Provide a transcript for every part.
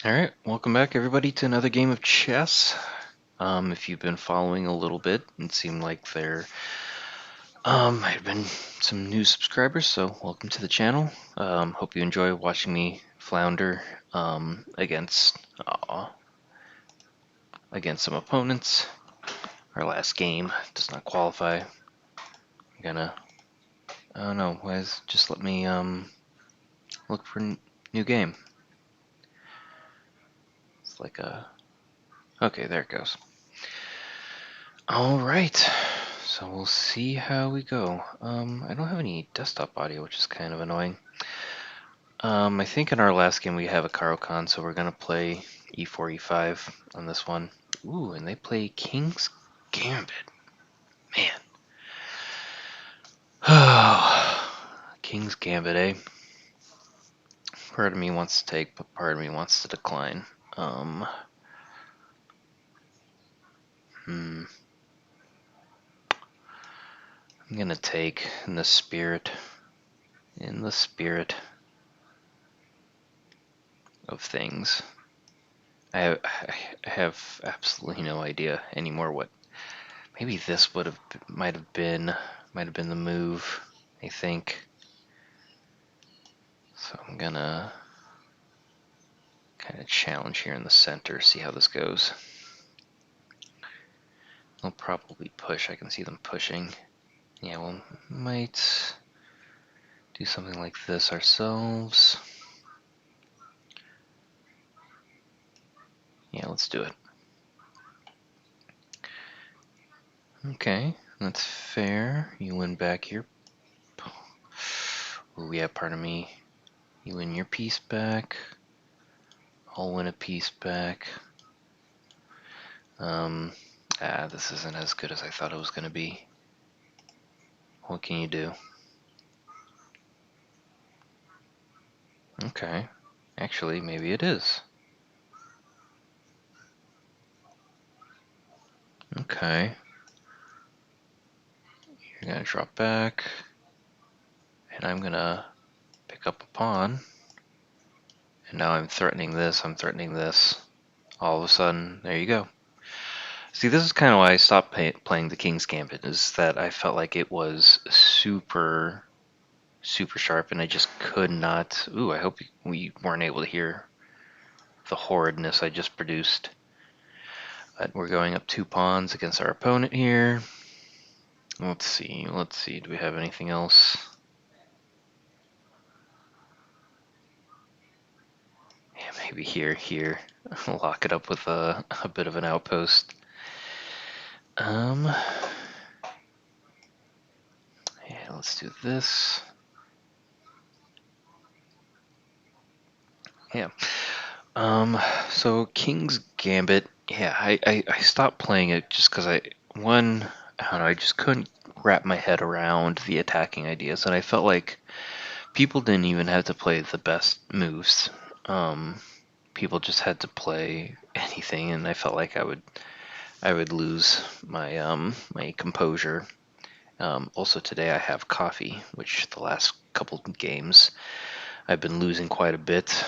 Alright, welcome back everybody to another game of chess. If you've been following a little bit, it seemed like there might have been some new subscribers, so welcome to the channel. Hope you enjoy watching me flounder against some opponents. Our last game does not qualify. I'm gonna, I don't know, just let me look for a new game. It's like okay, there it goes. Alright, so we'll see how we go. I don't have any desktop audio, which is kind of annoying. I think in our last game we have a Caro-Kann, so we're gonna play e4, e5 on this one. Ooh, and they play King's Gambit. Man. Oh, King's Gambit, eh? Part of me wants to take, but part of me wants to decline. I'm gonna take in the spirit of things. I have absolutely no idea anymore what. Maybe this might have been the move, I think. So I'm gonna kind of challenge here in the center, see how this goes. They'll probably push. I can see them pushing. Yeah, we might do something like this ourselves. Yeah, let's do it. Okay, that's fair. You win back here. Ooh, yeah, pardon me. You win your piece back. I'll win a piece back. This isn't as good as I thought it was going to be. What can you do? Okay. Actually, maybe it is. Okay. You're going to drop back. And I'm going to pick up a pawn. And now I'm threatening this, I'm threatening this. All of a sudden, there you go. See, this is kind of why I stopped playing the King's Gambit, is that I felt like it was super sharp, and I just could not. Ooh, I hope we weren't able to hear the horridness I just produced. But we're going up 2 pawns against our opponent here. Let's see, do we have anything else? Yeah, maybe here. Lock it up with a bit of an outpost. Yeah, let's do this. Yeah. So King's Gambit, yeah, I stopped playing it just because I don't know, I just couldn't wrap my head around the attacking ideas, and I felt like people didn't even have to play the best moves. People just had to play anything, and I felt like I would lose my composure. Also today I have coffee, which the last couple games I've been losing quite a bit.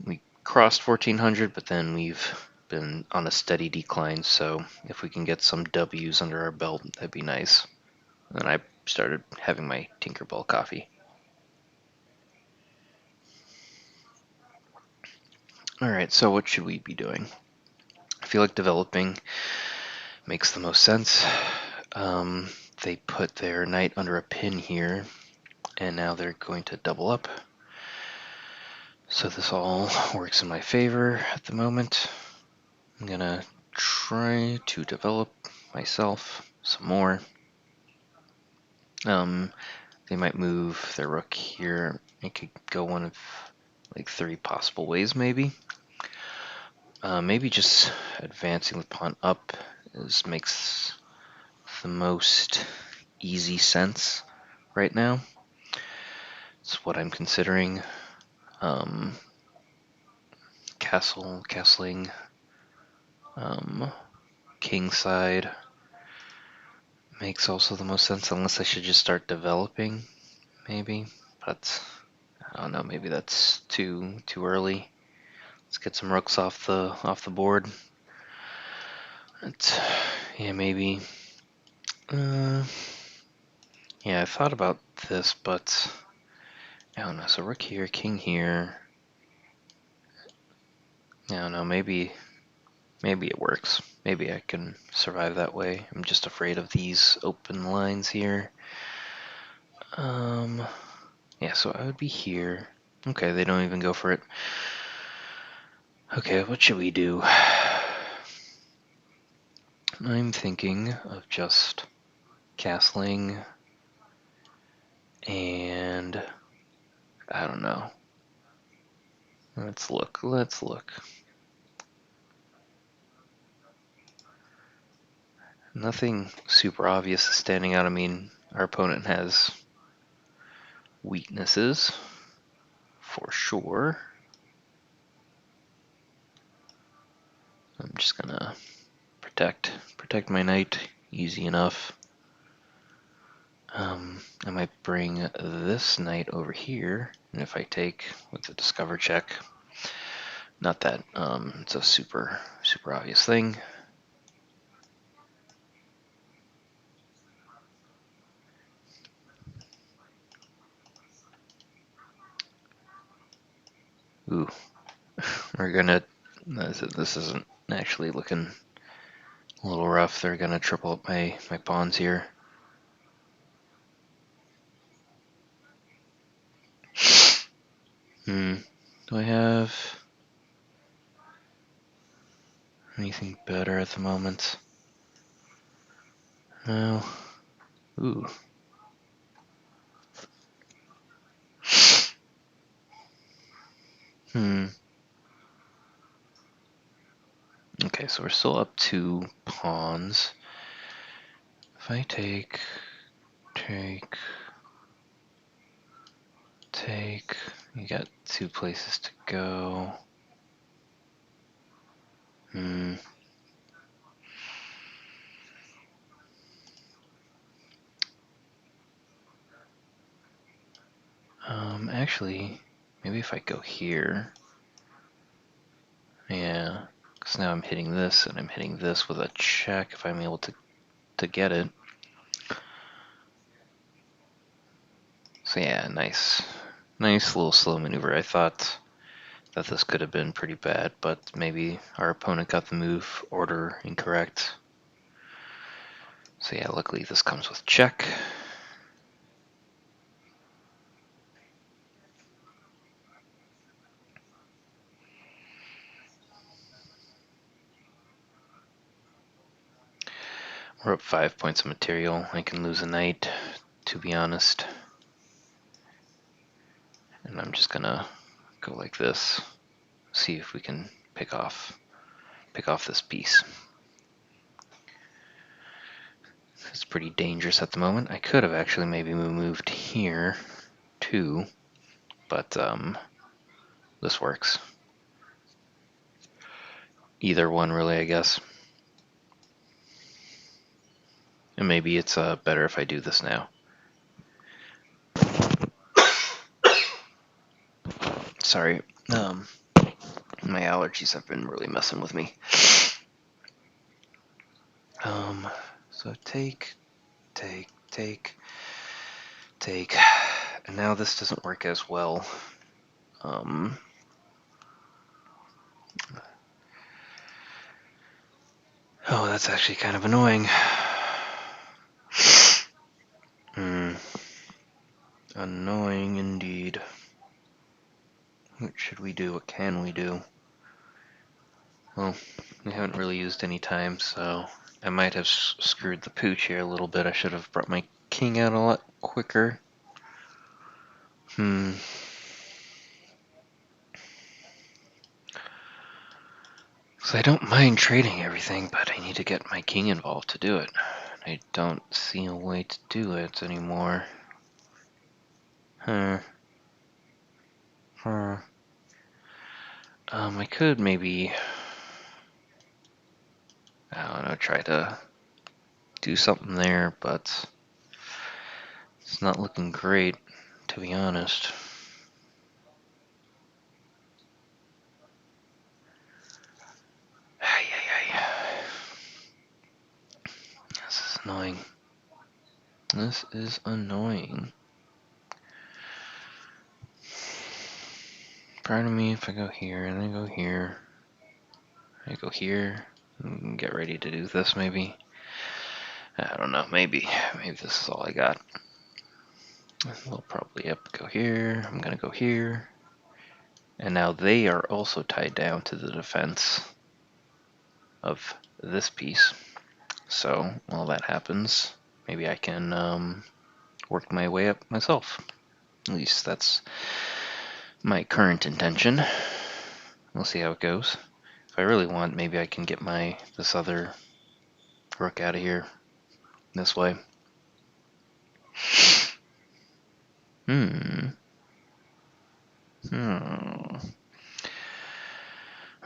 We crossed 1400, but then we've been on a steady decline, so if we can get some W's under our belt, that'd be nice. And I started having my Tinkerbell coffee. Alright, so what should we be doing? I feel like developing makes the most sense. They put their knight under a pin here, and now they're going to double up. So this all works in my favor at the moment. I'm gonna try to develop myself some more. They might move their rook here. It could go one of like 3 possible ways, maybe. Maybe just advancing the pawn up makes the most easy sense right now. It's what I'm considering. Castling, king side makes also the most sense, unless I should just start developing, maybe. But I don't know, maybe that's too early. Let's get some rooks off the board. It's, yeah, maybe. Yeah, I thought about this, but I don't know. So rook here, king here. I don't know. Maybe it works. Maybe I can survive that way. I'm just afraid of these open lines here. Yeah, so I would be here. Okay, they don't even go for it. Okay, what should we do? I'm thinking of just castling and I don't know. Let's look. Nothing super obvious is standing out. I mean, our opponent has weaknesses for sure. I'm just gonna protect my knight, easy enough. I might bring this knight over here, and if I take with the discover check, not that it's a super obvious thing. Ooh, we're gonna. This isn't actually looking a little rough. They're gonna triple up my pawns here. Do I have anything better at the moment? No. Ooh. Okay, so we're still up 2 pawns. If I take, you got 2 places to go. Actually, maybe if I go here. Yeah, because now I'm hitting this, and I'm hitting this with a check if I'm able to get it. So yeah, nice little slow maneuver. I thought that this could have been pretty bad, but maybe our opponent got the move order incorrect. So yeah, luckily this comes with check. We're up 5 points of material. I can lose a knight, to be honest. And I'm just gonna go like this. See if we can pick off this piece. It's pretty dangerous at the moment. I could have actually maybe moved here too, but this works. Either one really, I guess. And maybe it's better if I do this now. Sorry, my allergies have been really messing with me. So take, and now this doesn't work as well. Oh, that's actually kind of annoying. Annoying indeed. What should we do? What can we do? Well, we haven't really used any time, so I might have screwed the pooch here a little bit. I should have brought my king out a lot quicker. So I don't mind trading everything, but I need to get my king involved to do it. I don't see a way to do it anymore. I could maybe, I don't know, try to do something there, but it's not looking great, to be honest. annoying. This is annoying. Part of me, if I go here and then go here, I go here, and get ready to do this maybe. I don't know, maybe this is all I got. We'll probably, yep, go here, I'm gonna go here. And now they are also tied down to the defense of this piece. So while that happens, maybe I can work my way up myself. At least that's my current intention. We'll see how it goes. If I really want, maybe I can get this other rook out of here this way.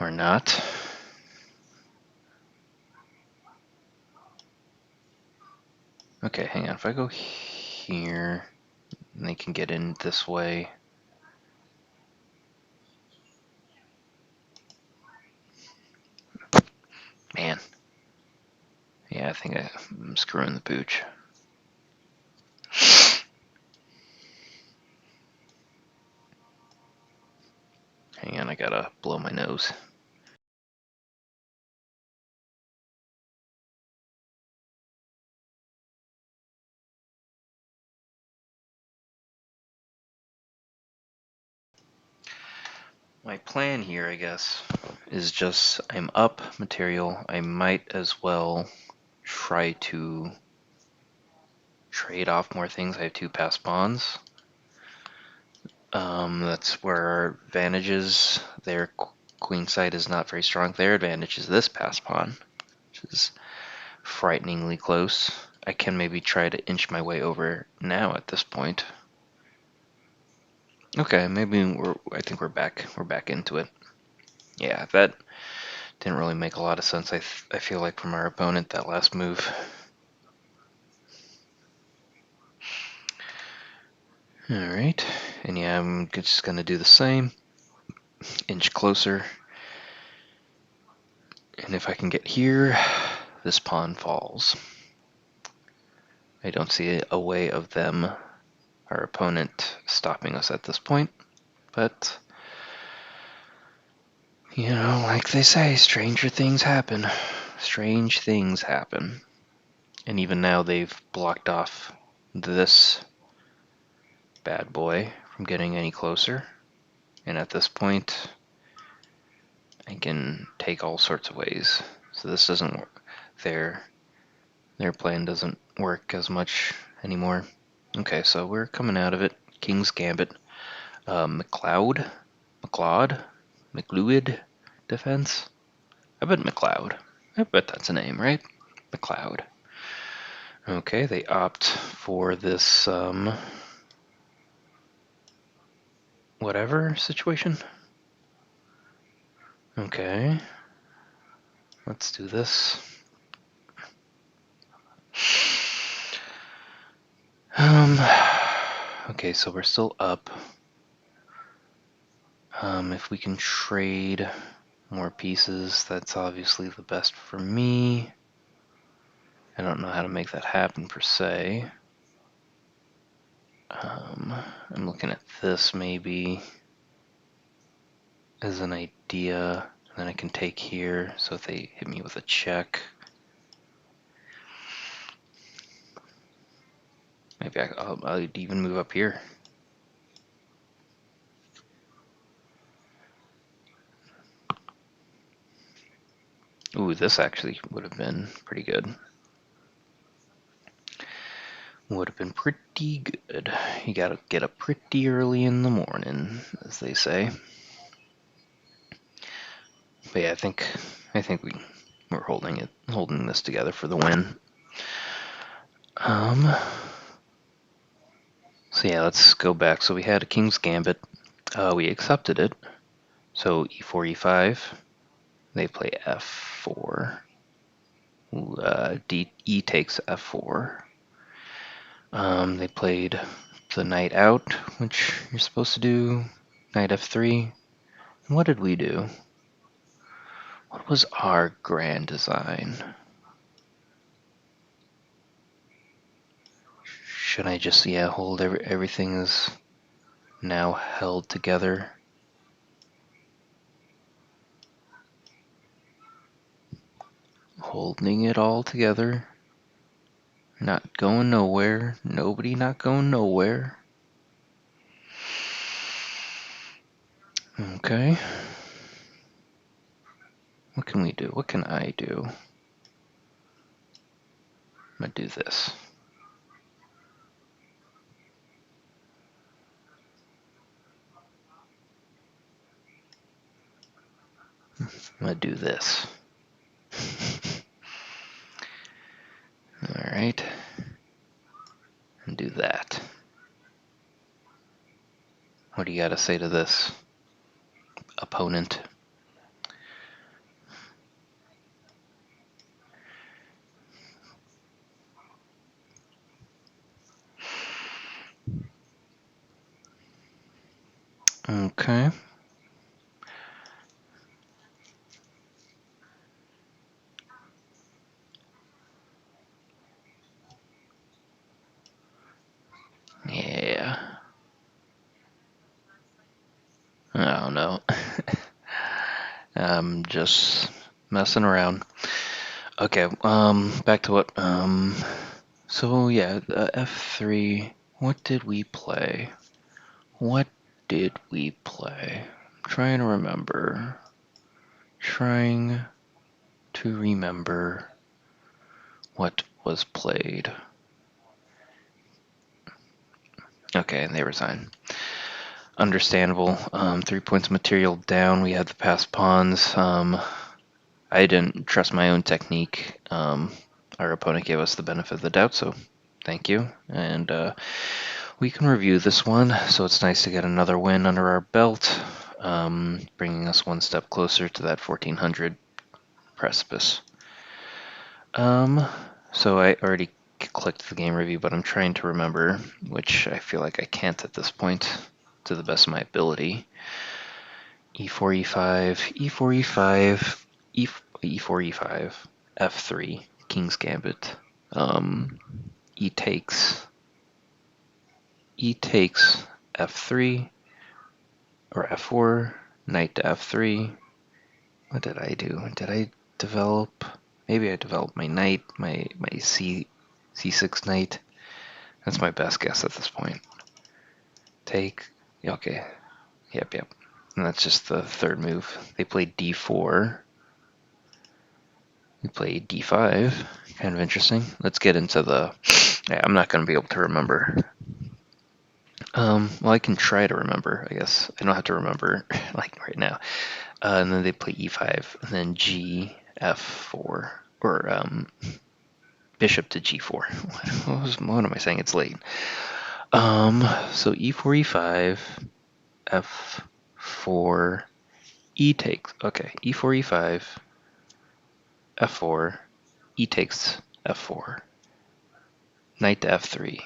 Or not. Okay, hang on. If I go here, they can get in this way. Man. Yeah, I think I'm screwing the pooch. Hang on, I gotta blow my nose. My plan here, I guess, is just I'm up material. I might as well try to trade off more things. I have 2 passed pawns. That's where our advantage is. Their queen side is not very strong. Their advantage is this passed pawn, which is frighteningly close. I can maybe try to inch my way over now at this point. Okay, maybe I think we're back into it. Yeah, that didn't really make a lot of sense. I feel like from our opponent, that last move. Alright, and yeah, I'm just gonna do the same. Inch closer. And if I can get here, this pawn falls. I don't see a way of them, our opponent, stopping us at this point. But, you know, like they say, stranger things happen. Strange things happen. And even now they've blocked off this bad boy from getting any closer. And at this point, I can take all sorts of ways. So this doesn't work. Their plan doesn't work as much anymore. Okay, so we're coming out of it. King's Gambit. McLeod defense. I bet McLeod. I bet that's a name, right? McLeod. Okay, they opt for this whatever situation. Okay, let's do this. Okay, so we're still up. If we can trade more pieces, that's obviously the best for me. I don't know how to make that happen per se. I'm looking at this maybe as an idea. And then I can take here, so if they hit me with a check, maybe I'll even move up here. Ooh, this actually would have been pretty good. Would have been pretty good. You gotta get up pretty early in the morning, as they say. But yeah, I think we're holding this together for the win. So yeah, let's go back. So we had a King's Gambit. We accepted it. So e4, e5. They play f4. E takes f4. They played the knight out, which you're supposed to do. Knight f3. And what did we do? What was our grand design? Should I just, yeah, hold everything is now held together? Holding it all together. Not going nowhere. Nobody not going nowhere. Okay. What can we do? What can I do? I'm gonna do this. I'm gonna do this. Alright. And do that. What do you gotta say to this, opponent? Okay. Yeah. I don't know. I'm just messing around. Okay, back to what, so yeah, F3, what did we play? What did we play? I'm trying to remember. Trying to remember what was played. Okay, and they resign. Understandable. 3 points material down. We had the passed pawns. I didn't trust my own technique. Our opponent gave us the benefit of the doubt, so thank you. And we can review this one. So it's nice to get another win under our belt, bringing us one step closer to that 1400 precipice. So I already clicked the game review, but I'm trying to remember, which I feel like I can't at this point, to the best of my ability. E4, E5, E4, E5, E4, E5, F3, King's Gambit, E takes, F3, or F4, knight to F3. What did I do? Did I develop? Maybe I developed my knight, my C6 knight. That's my best guess at this point. Take, okay, yep. And that's just the third move. They played D4. We played D5. Kind of interesting. Let's get into the... Yeah, I'm not going to be able to remember. Well, I can try to remember, I guess. I don't have to remember, like, right now. And then they play E5, and then G, F4. Or, bishop to G4. What am I saying? It's late. So E4, E5, F4, E takes. Okay, E4, E5, F4, E takes F4, knight to F3,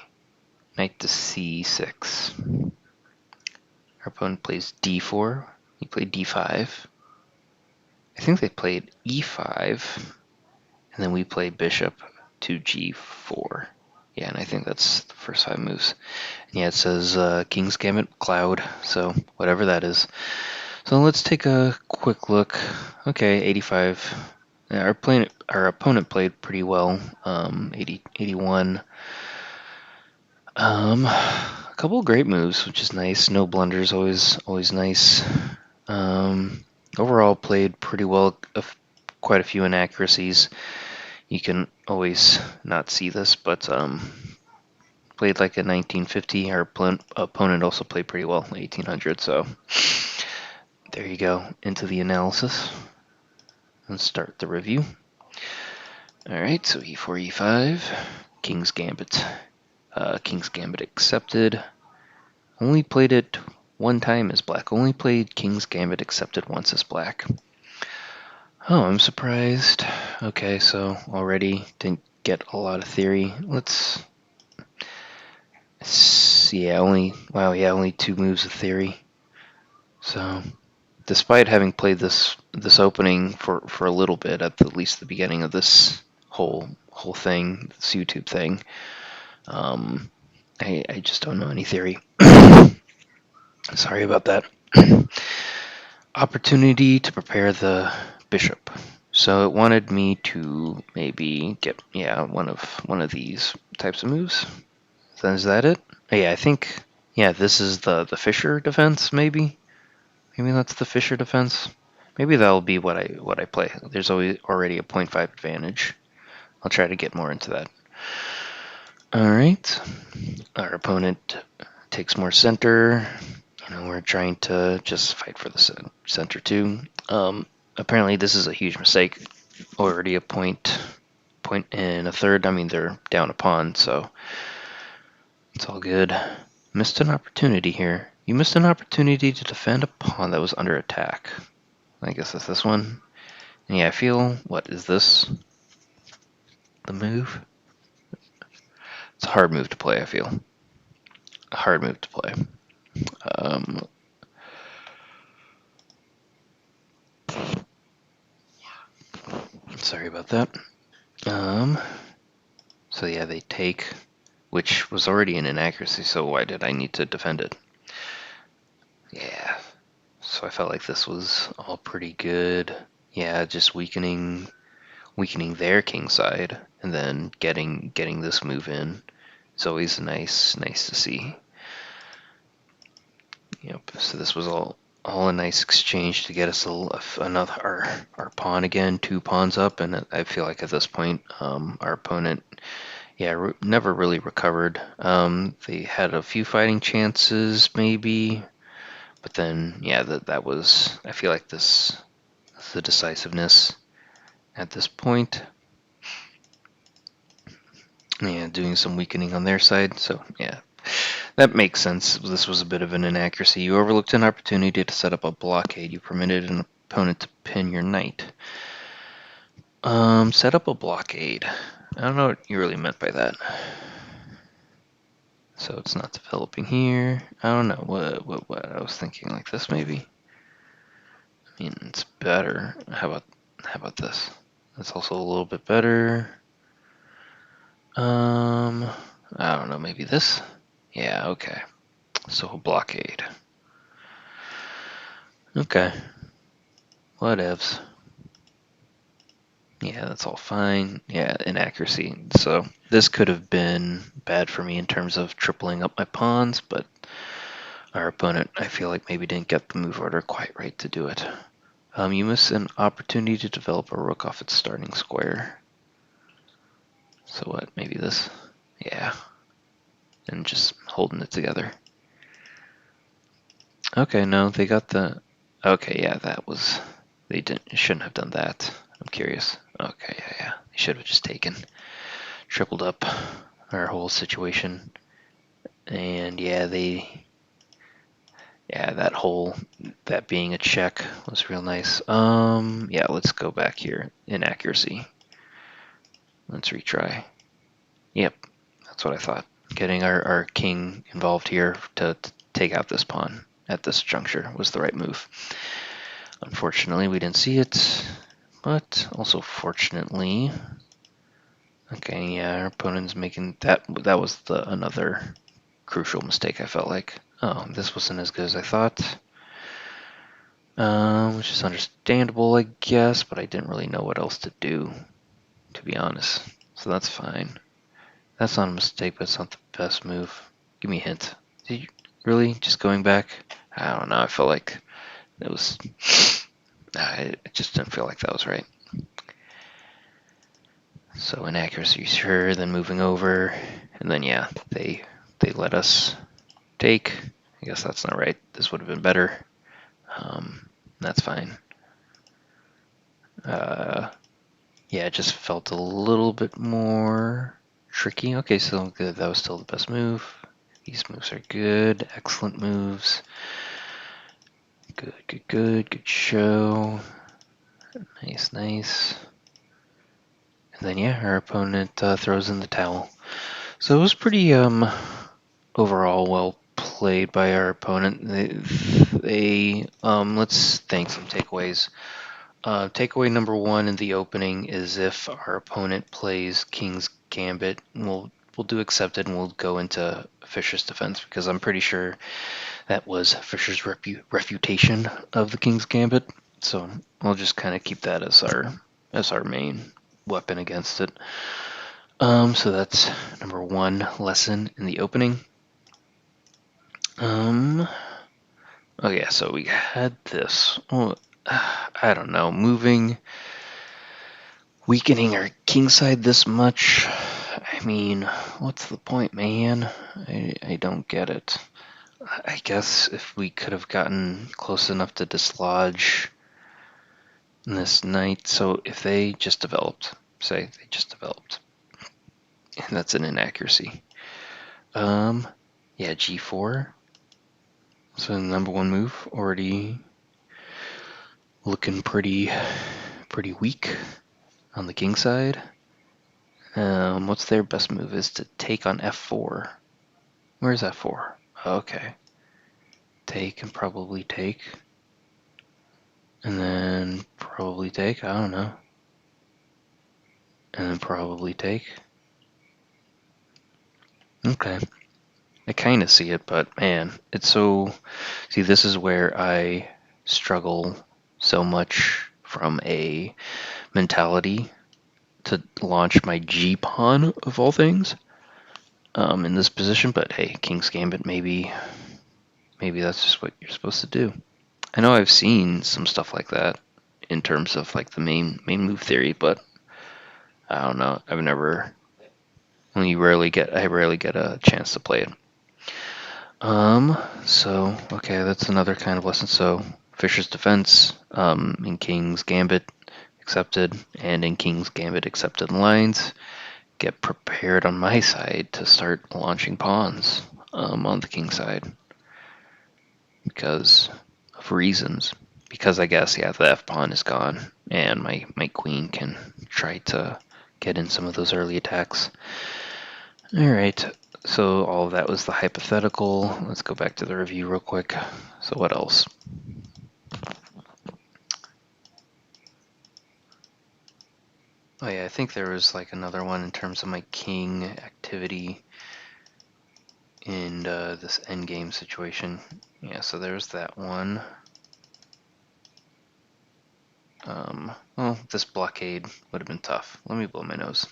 knight to C6. Our opponent plays D4. He played D5. I think they played E5, and then we played bishop to G4. Yeah, and I think that's the first 5 moves. And yeah, it says King's Gambit Cloud, so whatever that is. So let's take a quick look. Okay, 85. Yeah, our opponent played pretty well. 81. A couple of great moves, which is nice. No blunders, always nice. Overall, played pretty well. Quite a few inaccuracies. You can always not see this, but played like a 1950. Our opponent also played pretty well, 1800. So there you go. Into the analysis. Let's start the review. Alright, so E4, E5, King's Gambit. King's Gambit accepted. Only played it one time as black. Only played King's Gambit accepted once as black. Oh, I'm surprised. Okay, so already didn't get a lot of theory. Let's see. Only 2 moves of theory. So, despite having played this opening for a little bit, at least the beginning of this whole thing, this YouTube thing, I just don't know any theory. Sorry about that. Opportunity to prepare the bishop. So it wanted me to maybe get one of these types of moves. So is that it? Yeah, I think this is the Fisher defense maybe. Maybe that's the Fisher defense. Maybe that'll be what I play. There's already a 0.5 advantage. I'll try to get more into that. All right. Our opponent takes more center. We're trying to just fight for the center too. Apparently this is a huge mistake. Already a point and a third. I mean, they're down a pawn, so it's all good. Missed an opportunity here. You missed an opportunity to defend a pawn that was under attack. I guess that's this one. And yeah, I feel, what is this? The move? It's a hard move to play, I feel. A hard move to play. Sorry about that. So yeah, they take, which was already an inaccuracy, so why did I need to defend it? Yeah. So I felt like this was all pretty good. Yeah, just weakening their king side, and then getting this move in. It's always nice to see. Yep. So this was all a nice exchange to get us another our pawn again, 2 pawns up, and I feel like at this point, our opponent, never really recovered. They had a few fighting chances, maybe, but then that was, I feel like this the decisiveness at this point. Yeah, doing some weakening on their side, so yeah. That makes sense. This was a bit of an inaccuracy. You overlooked an opportunity to set up a blockade. You permitted an opponent to pin your knight. Set up a blockade. I don't know what you really meant by that. So it's not developing here. I don't know what I was thinking, like this maybe. I mean, it's better. How about this? That's also a little bit better. I don't know, maybe this? Yeah, okay. So a blockade. Okay. Whatevs. Yeah, that's all fine. Yeah, inaccuracy. So this could have been bad for me in terms of tripling up my pawns, but our opponent, I feel like, maybe didn't get the move order quite right to do it. You miss an opportunity to develop a rook off its starting square. So what? Maybe this? Yeah. And just holding it together. Okay, no, they got the... Okay, yeah, that was... They shouldn't have done that. I'm curious. Okay, yeah. They should have just tripled up our whole situation. And yeah, that being a check was real nice. Yeah, let's go back here. Inaccuracy. Let's retry. Yep, that's what I thought. Getting our king involved here to take out this pawn at this juncture was the right move. Unfortunately, we didn't see it, but also fortunately, okay, yeah, our opponent's making that. That was another crucial mistake. I felt like, oh, this wasn't as good as I thought, which is understandable, I guess, but I didn't really know what else to do, to be honest. So that's fine. That's not a mistake, but it's not the best move. Give me a hint. Did you really just going back? I don't know. I felt like it was. I just didn't feel like that was right. So inaccuracy, sure. Then moving over, and then yeah, they let us take. I guess that's not right. This would have been better. That's fine. Yeah, it just felt a little bit more tricky. Okay, so good. That was still the best move. These moves are good. Excellent moves. Good show. Nice. And then yeah, our opponent throws in the towel. So it was pretty overall well played by our opponent. They let's think some takeaways. Takeaway number 1 in the opening is if our opponent plays King's Gambit, we'll we'll do accepted, and we'll go into Fisher's defense because I'm pretty sure that was Fisher's refutation of the King's Gambit. So we'll just kind of keep that as our main weapon against it. So that's number one lesson in the opening. Oh yeah, so we had this. Well, I don't know, weakening our king side this much. I mean, what's the point, man? I don't get it. I guess if we could have gotten close enough to dislodge this knight, so if they just developed, say they just developed, and that's an inaccuracy. Yeah, G4. So the number one move already looking pretty weak on the king side. What's their best move is to take on F4. Where's F4? Okay. Take and probably take. And then probably take, I don't know. And then probably take. Okay. I kind of see it, but man, it's so... See, this is where I struggle so much from a mentality to launch my G pawn of all things in this position. But hey, King's Gambit, maybe that's just what you're supposed to do. I know I've seen some stuff like that in terms of like the main move theory, but I don't know. I rarely get a chance to play it. So okay, that's another kind of lesson. So Fisher's defense, in King's Gambit accepted, and in King's Gambit accepted lines, get prepared on my side to start launching pawns on the king side because of reasons. Because I guess, yeah, the F pawn is gone, and my queen can try to get in some of those early attacks. Alright, so all of that was the hypothetical. Let's go back to the review real quick. So what else? Oh yeah, I think there was like another one in terms of my king activity in this endgame situation. Yeah, so there's that one. Well, this blockade would have been tough. Let me blow my nose.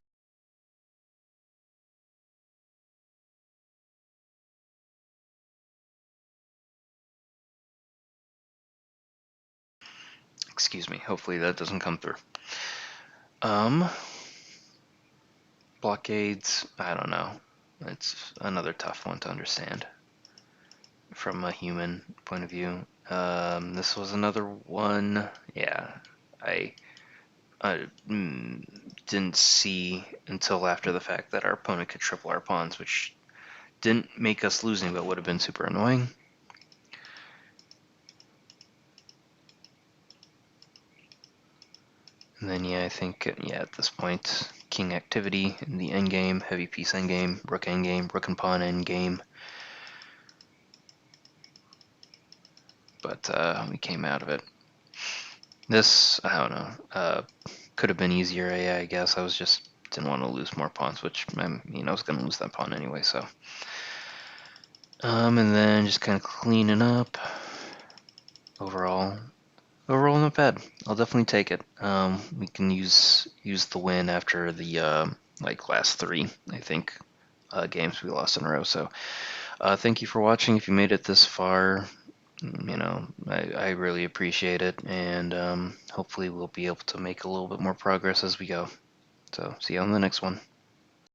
Excuse me, hopefully that doesn't come through. Blockades, I don't know. It's another tough one to understand from a human point of view. This was another one. Yeah, I didn't see until after the fact that our opponent could triple our pawns, which didn't make us losing, but would have been super annoying. And then yeah, I think at this point, king activity in the endgame, heavy piece endgame, rook and pawn endgame. But we came out of it. This, I don't know, could have been easier, yeah, I guess. I was just didn't want to lose more pawns, which I mean I was going to lose that pawn anyway, so. And then just kind of cleaning up. Overall not bad. I'll definitely take it. We can use the win after the like last three, I think, games we lost in a row. So thank you for watching. If you made it this far, you know, I really appreciate it, and hopefully we'll be able to make a little bit more progress as we go. So see you on the next one.